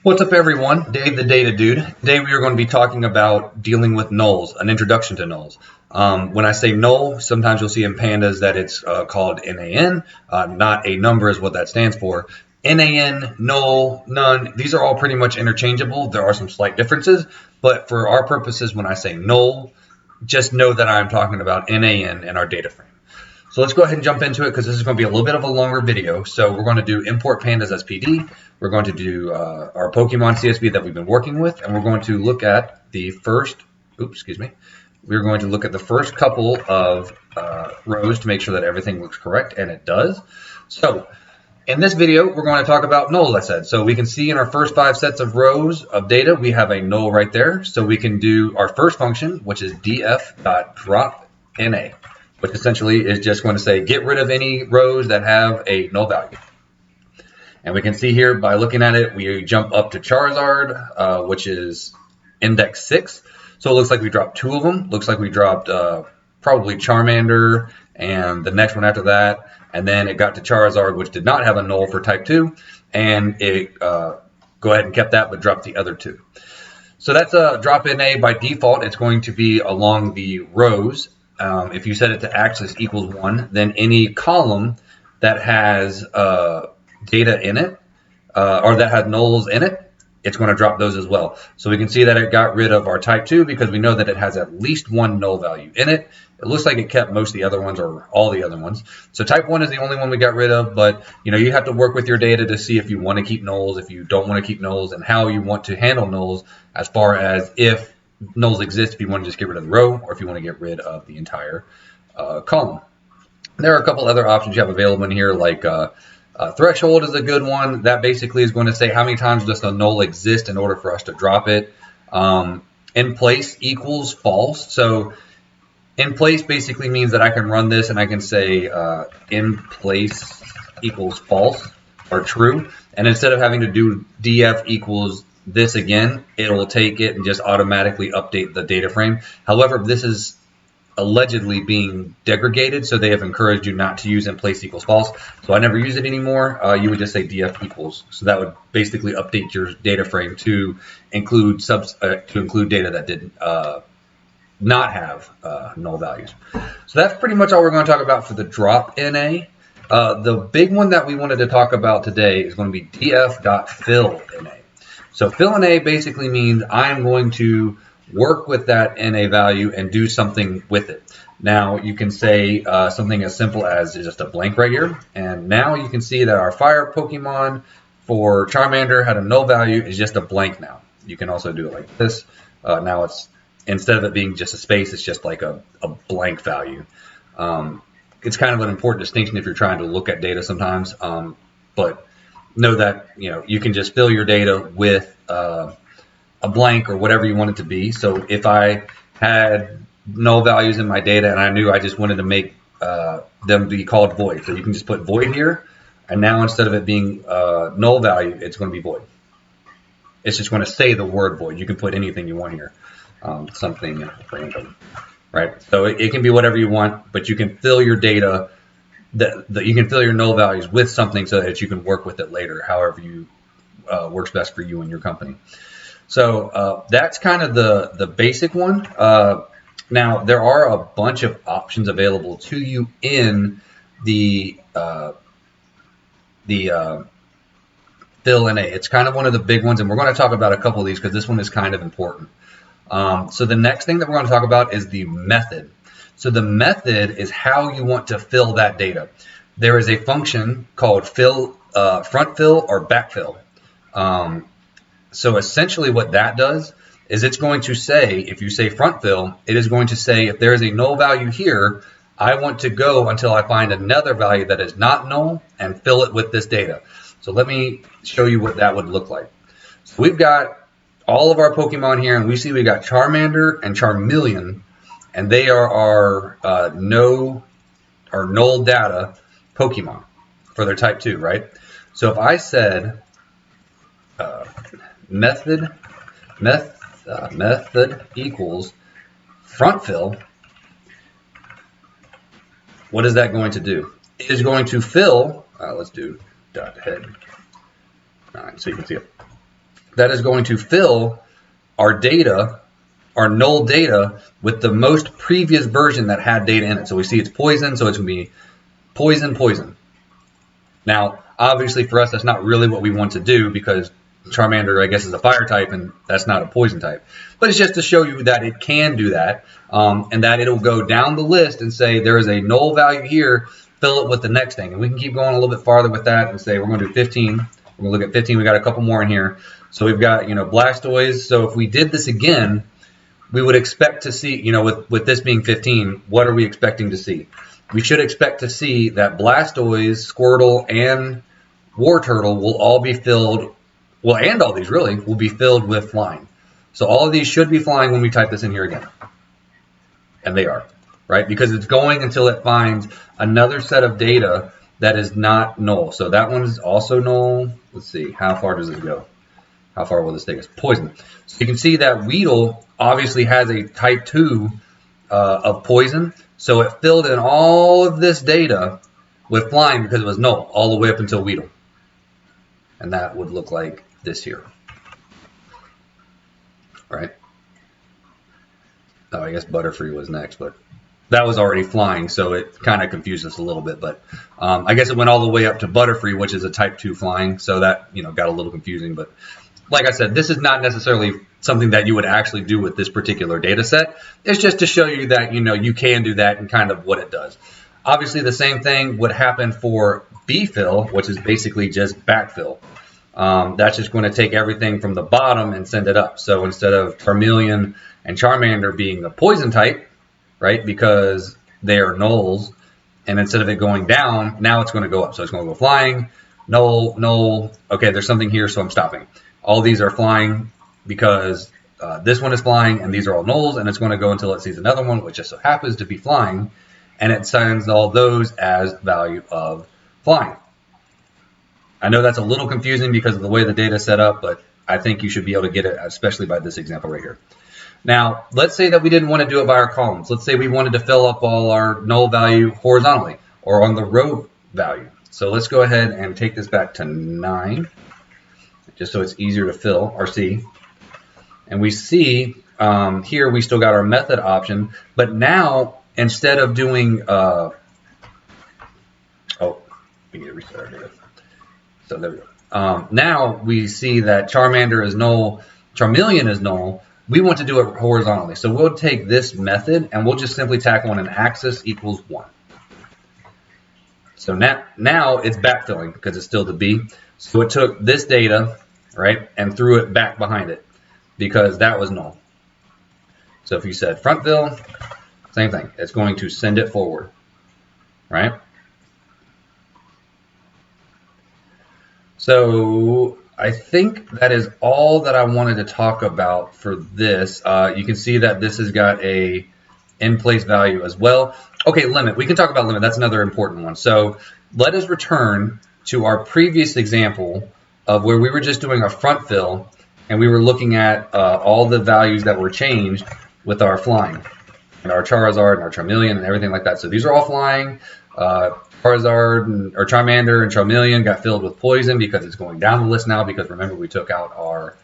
What's up, everyone? Dave the Data Dude. Today we are going to be talking about dealing with nulls, an introduction to nulls. When I say null, sometimes you'll see in Pandas that it's called NaN. Not a number is what that stands for. NaN, null, none, these are all pretty much interchangeable. There are some slight differences, but for our purposes, when I say null, just know that I'm talking about NaN in our data frame. So let's go ahead and jump into it because this is going to be a little bit of a longer video. So we're going to do import pandas as PD. We're going to do our Pokemon CSV that we've been working with, and we're going to look at the first, we're going to look at the first couple of rows to make sure that everything looks correct, and it does. So in this video, we're going to talk about null, as I said. So we can see in our first 5 sets of rows of data, we have a null right there. So we can do our first function, which is df.dropna, which essentially is just going to say get rid of any rows that have a null value. And we can see here by looking at it, we jump up to Charizard, which is index 6. So it looks like we dropped 2 of them. Looks like we dropped probably Charmander and the next one after that. And then it got to Charizard, which did not have a null for type 2. And it go ahead and kept that, but dropped the other 2. So that's a drop NA by default. It's going to be along the rows. If you set it to axis equals 1, then any column that has data in it, or that has nulls in it, it's going to drop those as well. So we can see that it got rid of our type 2 because we know that it has at least 1 null value in it. It looks like it kept most of the other ones or all the other ones. So type 1 is the only one we got rid of, but you have to work with your data to see if you want to keep nulls, if you don't want to keep nulls, and how you want to handle nulls as far as if nulls exist, if you want to just get rid of the row or if you want to get rid of the entire column. There are a couple other options you have available in here, like threshold is a good one. That basically is going to say how many times does the null exist in order for us to drop it. In place equals false. So in place basically means that I can run this and I can say in place equals false or true. And instead of having to do df equals this again, it will take it and just automatically update the data frame. However, this is allegedly being degraded, so they have encouraged you not to use in place equals false. So I never use it anymore. You would just say df equals. So that would basically update your data frame to include data that did not have null values. So that's pretty much all we're going to talk about for the drop NA. The big one that we wanted to talk about today is going to be df.fillna. So fillna basically means I'm going to work with that NA value and do something with it. Now you can say something as simple as just a blank right here. And now you can see that our fire Pokemon for Charmander had a null value is just a blank now. You can also do it like this. Now it's, instead of it being just a space, it's just like a blank value. It's kind of an important distinction if you're trying to look at data sometimes. But know that you can just fill your data with a blank or whatever you want it to be. So if I had null values in my data and I knew I just wanted to make them be called void, so you can just put void here, and now instead of it being null value, it's going to be void. It's just going to say the word void. You can put anything you want here, something random, right? So it can be whatever you want, but you can fill your data. You can fill your null values with something so that you can work with it later, however you works best for you and your company. So that's kind of the basic one. Now there are a bunch of options available to you in the fillna. It's kind of one of the big ones, and we're going to talk about a couple of these because this one is kind of important. So the next thing that we're going to talk about is the method. So the method is how you want to fill that data. There is a function called front fill or backfill. So essentially what that does is it's going to say, if you say front fill, it is going to say if there is a null value here, I want to go until I find another value that is not null and fill it with this data. So let me show you what that would look like. So we've got all of our Pokemon here, and we see we got Charmander and Charmeleon, and they are our null data Pokemon for their type 2, right? So if I said method equals front fill, what is that going to do? It is going to fill, let's do dot head 9 so you can see it. that is going to fill our data, our null data, with the most previous version that had data in it. So we see it's poison, so it's going to be poison, poison. Now, obviously for us, that's not really what we want to do because Charmander, I guess, is a fire type, and that's not a poison type. But it's just to show you that it can do that, and that it'll go down the list and say there is a null value here, fill it with the next thing. And we can keep going a little bit farther with that and say we're going to do 15. We're going to look at 15. We got a couple more in here. So we've got, Blastoise. So if we did this again, we would expect to see, with this being 15, what are we expecting to see? We should expect to see that Blastoise, Squirtle, and Wartortle will all be filled. Well, and all these really will be filled with flying. So all of these should be flying when we type this in here again. And they are, right? Because it's going until it finds another set of data that is not null. So that one is also null. Let's see, how far does it go? How far will this take us? Poison. So you can see that Weedle obviously has a type 2 of poison. So it filled in all of this data with flying because it was null all the way up until Weedle. And that would look like this here, right? Oh, I guess Butterfree was next, but that was already flying, so it kind of confused us a little bit. But I guess it went all the way up to Butterfree, which is a type 2 flying, so that got a little confusing. But like I said, this is not necessarily something that you would actually do with this particular data set. It's just to show you that you can do that and kind of what it does. Obviously, the same thing would happen for B-fill, which is basically just backfill. That's just going to take everything from the bottom and send it up. So instead of Charmeleon and Charmander being a poison type, right, because they are nulls, and instead of it going down, now it's going to go up. So it's going to go flying, null, null. Okay, there's something here, so I'm stopping. All these are flying because this one is flying, and these are all nulls, and it's going to go until it sees another one, which just so happens to be flying, and it sends all those as value of flying. I know that's a little confusing because of the way the data is set up, but I think you should be able to get it, especially by this example right here. Now, let's say that we didn't want to do it by our columns. Let's say we wanted to fill up all our null value horizontally or on the row value. So let's go ahead and take this back to 9, just so it's easier to fill or see. And we see here we still got our method option, but now instead of doing, we need to reset our data. So there we go. Now we see that Charmander is null, Charmeleon is null. We want to do it horizontally. So we'll take this method and we'll just simply tack on an axis equals 1. So now it's backfilling because it's still the B. So it took this data, right, and threw it back behind it because that was null. So if you said front fill, same thing. It's going to send it forward, right? So I think that is all that I wanted to talk about for this. You can see that this has got a in-place value as well. Okay, limit. We can talk about limit. That's another important one. So let us return to our previous example of where we were just doing a front fill, and we were looking at all the values that were changed with our flying, and our Charizard and our Charmeleon and everything like that. So these are all flying. Charizard or Charmander and Charmeleon got filled with poison because it's going down the list now because remember we took out our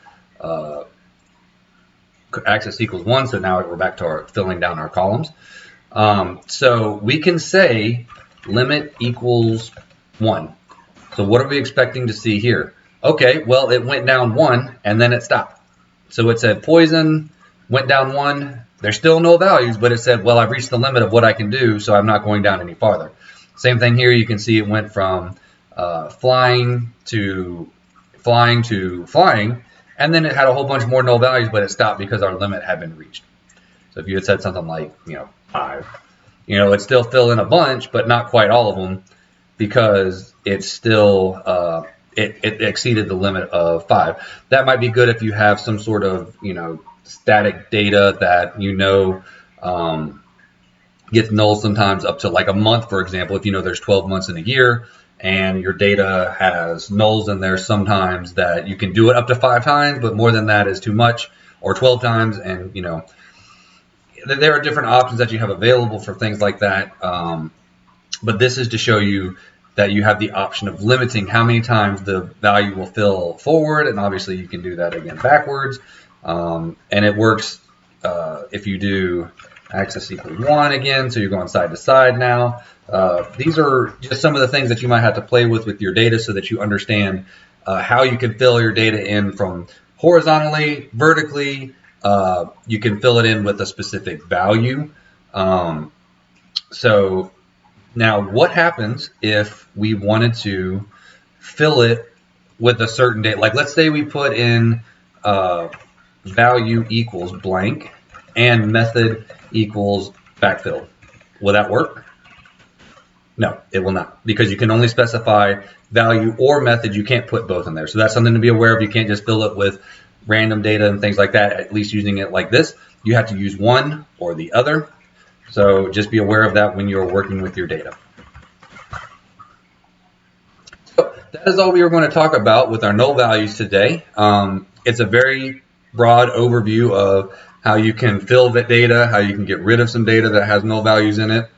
axis equals 1, so now we're back to our filling down our columns. So we can say limit equals 1. So what are we expecting to see here? Okay, well it went down 1 and then it stopped. So it said poison, went down 1. There's still no values, but it said, well, I've reached the limit of what I can do, so I'm not going down any farther. Same thing here. You can see it went from flying to flying, and then it had a whole bunch more null values, but it stopped because our limit had been reached. So if you had said something like, 5, it'd still fill in a bunch, but not quite all of them because it's still it exceeded the limit of 5. That might be good if you have some sort of static data that gets null sometimes up to like a month, for example. If there's 12 months in a year and your data has nulls in there sometimes that you can do it up to 5 times, but more than that is too much, or 12 times, and there are different options that you have available for things like that. But this is to show you that you have the option of limiting how many times the value will fill forward, and obviously you can do that again backwards. And it works if you do axis equals 1 again, so you're going side to side now. These are just some of the things that you might have to play with your data so that you understand how you can fill your data in from horizontally, vertically. You can fill it in with a specific value. So now what happens if we wanted to fill it with a certain date? Like let's say we put in value equals blank and method equals backfill. Will that work? No, it will not, because you can only specify value or method. You can't put both in there. So that's something to be aware of. You can't just fill it with random data and things like that, at least using it like this. You have to use one or the other. So just be aware of that when you're working with your data. So that is all we were going to talk about with our null values today. It's a very broad overview of how you can fill that data, how you can get rid of some data that has null values in it.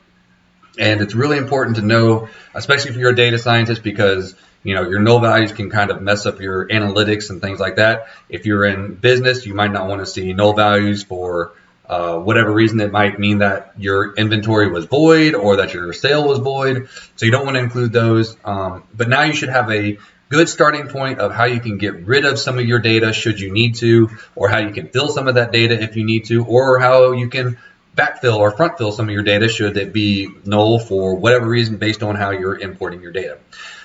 And it's really important to know, especially if you're a data scientist, because your null values can kind of mess up your analytics and things like that. If you're in business, you might not want to see null values for whatever reason. It might mean that your inventory was void or that your sale was void. So you don't want to include those. But now you should have a good starting point of how you can get rid of some of your data should you need to, or how you can fill some of that data if you need to, or how you can backfill or front fill some of your data should it be null for whatever reason based on how you're importing your data.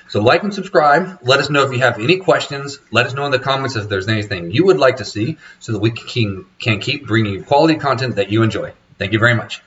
So like and subscribe. Let us know if you have any questions. Let us know in the comments if there's anything you would like to see so that we can keep bringing you quality content that you enjoy. Thank you very much.